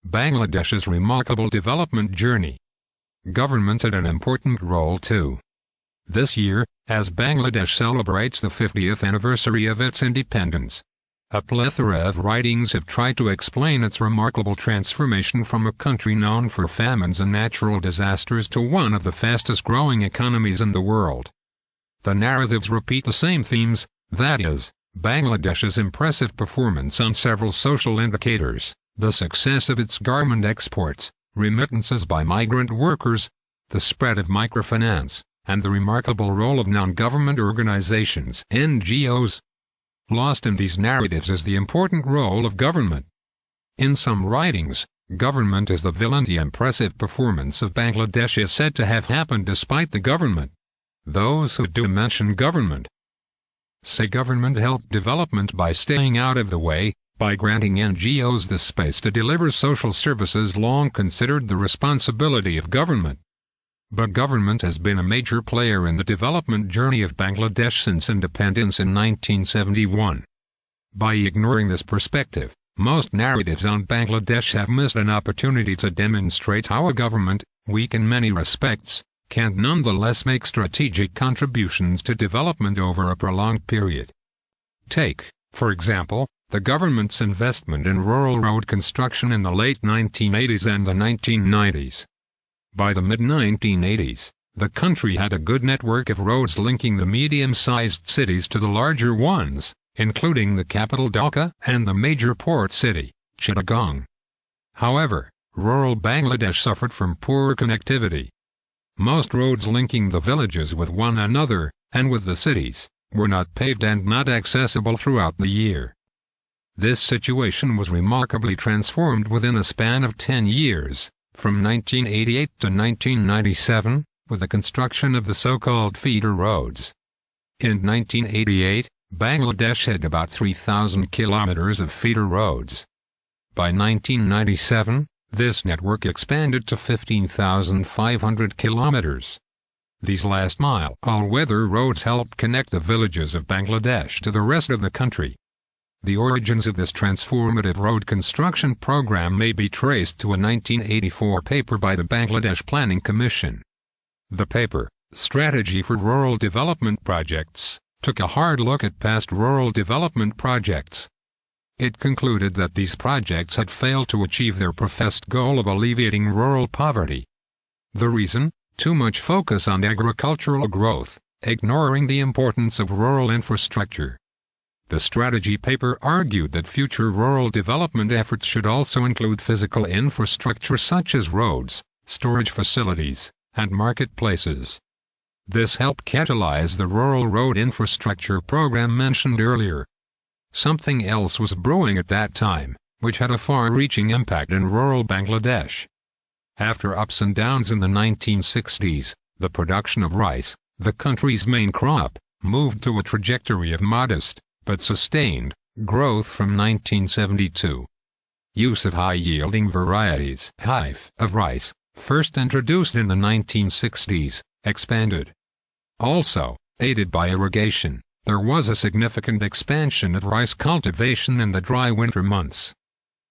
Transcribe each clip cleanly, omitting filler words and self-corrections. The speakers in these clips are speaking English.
Bangladesh's remarkable development journey. Government had an important role too. This year, as Bangladesh celebrates the 50th anniversary of its independence, a plethora of writings have tried to explain its remarkable transformation from a country known for famines and natural disasters to one of the fastest-growing economies in the world. The narratives repeat the same themes, that is, Bangladesh's impressive performance on several social indicators, the success of its garment exports, remittances by migrant workers, the spread of microfinance, and the remarkable role of non-government organizations (NGOs). Lost in these narratives is the important role of government. In some writings, government is the villain. The impressive performance of Bangladesh is said to have happened despite the government. Those who do mention government say government helped development by staying out of the way, by granting NGOs the space to deliver social services long considered the responsibility of government. But government has been a major player in the development journey of Bangladesh since independence in 1971. By ignoring this perspective, most narratives on Bangladesh have missed an opportunity to demonstrate how a government, weak in many respects, can nonetheless make strategic contributions to development over a prolonged period. Take, for example, the government's investment in rural road construction in the late 1980s and the 1990s. By the mid-1980s, the country had a good network of roads linking the medium-sized cities to the larger ones, including the capital Dhaka and the major port city, Chittagong. However, rural Bangladesh suffered from poor connectivity. Most roads linking the villages with one another, and with the cities, were not paved and not accessible throughout the year. This situation was remarkably transformed within a span of 10 years. From 1988 to 1997, with the construction of the so-called feeder roads. In 1988, Bangladesh had about 3,000 kilometers of feeder roads. By 1997, this network expanded to 15,500 kilometers. These last-mile all-weather roads helped connect the villages of Bangladesh to the rest of the country. The origins of this transformative road construction program may be traced to a 1984 paper by the Bangladesh Planning Commission. The paper, Strategy for Rural Development Projects, took a hard look at past rural development projects. It concluded that these projects had failed to achieve their professed goal of alleviating rural poverty. The reason? Too much focus on agricultural growth, ignoring the importance of rural infrastructure. The strategy paper argued that future rural development efforts should also include physical infrastructure such as roads, storage facilities, and marketplaces. This helped catalyze the rural road infrastructure program mentioned earlier. Something else was brewing at that time, which had a far-reaching impact in rural Bangladesh. After ups and downs in the 1960s, the production of rice, the country's main crop, moved to a trajectory of modest, but sustained, growth from 1972. Use of high-yielding varieties of rice, first introduced in the 1960s, expanded. Also, aided by irrigation, there was a significant expansion of rice cultivation in the dry winter months.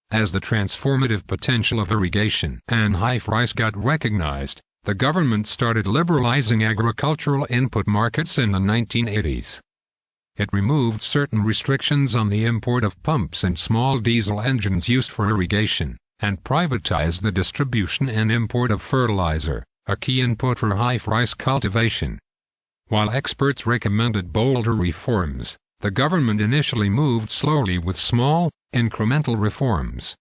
As the transformative potential of irrigation and rice got recognized, the government started liberalizing agricultural input markets in the 1980s. It removed certain restrictions on the import of pumps and small diesel engines used for irrigation, and privatized the distribution and import of fertilizer, a key input for rice cultivation. While experts recommended bolder reforms, the government initially moved slowly with small, incremental reforms.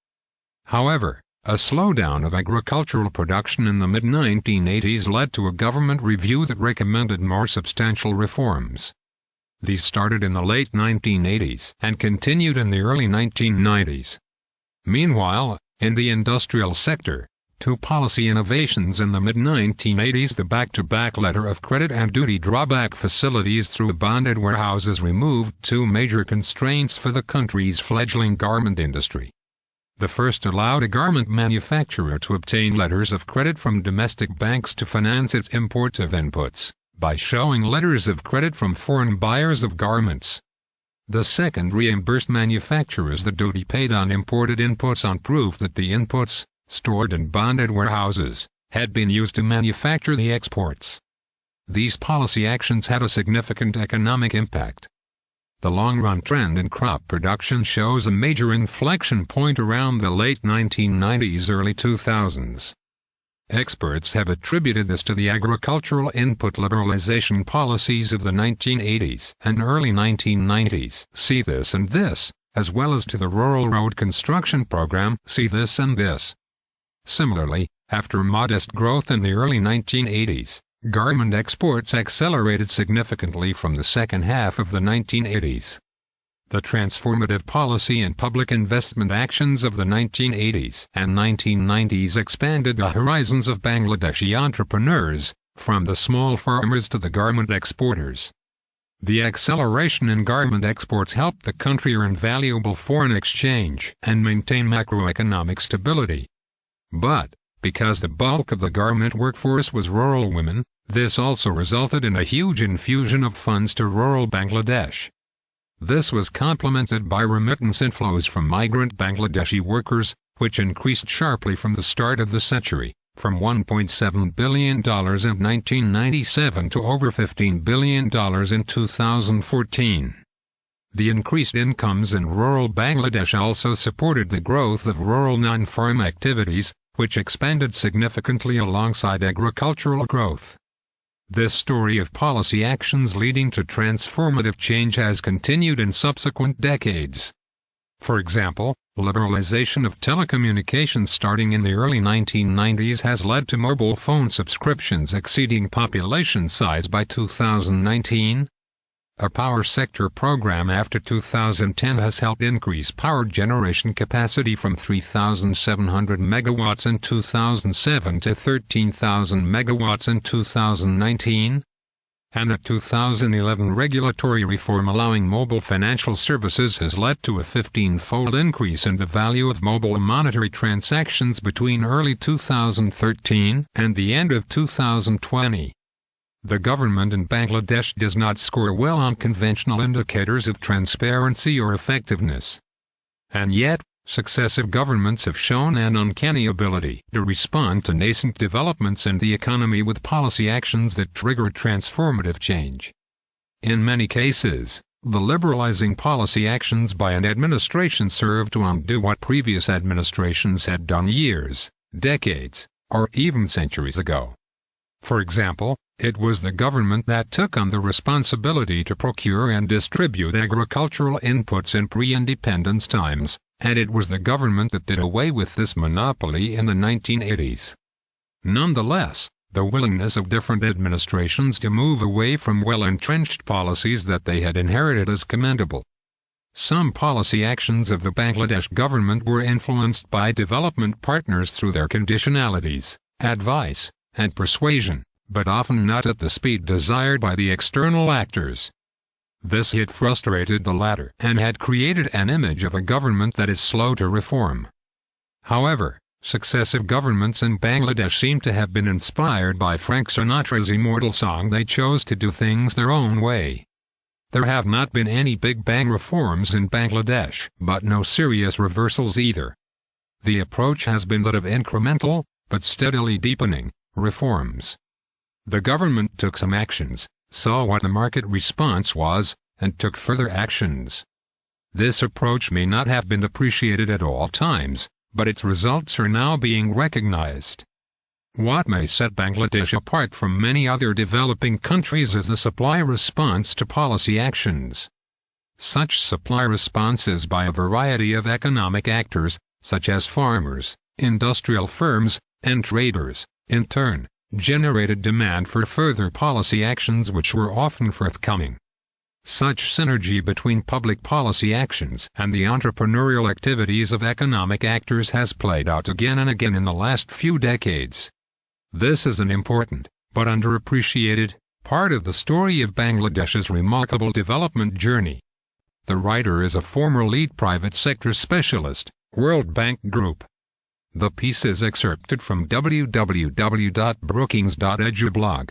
However, a slowdown of agricultural production in the mid-1980s led to a government review that recommended more substantial reforms. These started in the late 1980s and continued in the early 1990s. Meanwhile, in the industrial sector, two policy innovations in the mid-1980s: the back-to-back letter of credit and duty drawback facilities through bonded warehouses removed two major constraints for the country's fledgling garment industry. The first allowed a garment manufacturer to obtain letters of credit from domestic banks to finance its import of inputs, by showing letters of credit from foreign buyers of garments. The second reimbursed manufacturers the duty paid on imported inputs on proof that the inputs, stored in bonded warehouses, had been used to manufacture the exports. These policy actions had a significant economic impact. The long-run trend in crop production shows a major inflection point around the late 1990s, early 2000s. Experts have attributed this to the agricultural input liberalization policies of the 1980s and early 1990s. See this and this, as well as to the rural road construction program. See this and this. Similarly, after modest growth in the early 1980s, garment exports accelerated significantly from the second half of the 1980s. The transformative policy and public investment actions of the 1980s and 1990s expanded the horizons of Bangladeshi entrepreneurs, from the small farmers to the garment exporters. The acceleration in garment exports helped the country earn valuable foreign exchange and maintain macroeconomic stability. But, because the bulk of the garment workforce was rural women, this also resulted in a huge infusion of funds to rural Bangladesh. This was complemented by remittance inflows from migrant Bangladeshi workers, which increased sharply from the start of the century, from $1.7 billion in 1997 to over $15 billion in 2014. The increased incomes in rural Bangladesh also supported the growth of rural non-farm activities, which expanded significantly alongside agricultural growth. This story of policy actions leading to transformative change has continued in subsequent decades. For example, liberalization of telecommunications starting in the early 1990s has led to mobile phone subscriptions exceeding population size by 2019. A power sector program after 2010 has helped increase power generation capacity from 3,700 megawatts in 2007 to 13,000 megawatts in 2019. And a 2011 regulatory reform allowing mobile financial services has led to a 15-fold increase in the value of mobile monetary transactions between early 2013 and the end of 2020. The government in Bangladesh does not score well on conventional indicators of transparency or effectiveness. And yet, successive governments have shown an uncanny ability to respond to nascent developments in the economy with policy actions that trigger transformative change. In many cases, the liberalizing policy actions by an administration serve to undo what previous administrations had done years, decades, or even centuries ago. For example, it was the government that took on the responsibility to procure and distribute agricultural inputs in pre-independence times, and it was the government that did away with this monopoly in the 1980s. Nonetheless, the willingness of different administrations to move away from well-entrenched policies that they had inherited is commendable. Some policy actions of the Bangladesh government were influenced by development partners through their conditionalities, advice, and persuasion, but often not at the speed desired by the external actors. This had frustrated the latter and had created an image of a government that is slow to reform. However, successive governments in Bangladesh seem to have been inspired by Frank Sinatra's immortal song "They chose to do things their own way." There have not been any big bang reforms in Bangladesh, but no serious reversals either. The approach has been that of incremental, but steadily deepening, reforms. The government took some actions, saw what the market response was, and took further actions. This approach may not have been appreciated at all times, but its results are now being recognized. What may set Bangladesh apart from many other developing countries is the supply response to policy actions. Such supply response is by a variety of economic actors, such as farmers, industrial firms, and traders, in turn, generated demand for further policy actions which were often forthcoming. Such synergy between public policy actions and the entrepreneurial activities of economic actors has played out again and again in the last few decades. This is an important, but underappreciated, part of the story of Bangladesh's remarkable development journey. The writer is a former lead private sector specialist, World Bank Group. The piece is excerpted from www.brookings.edu blog.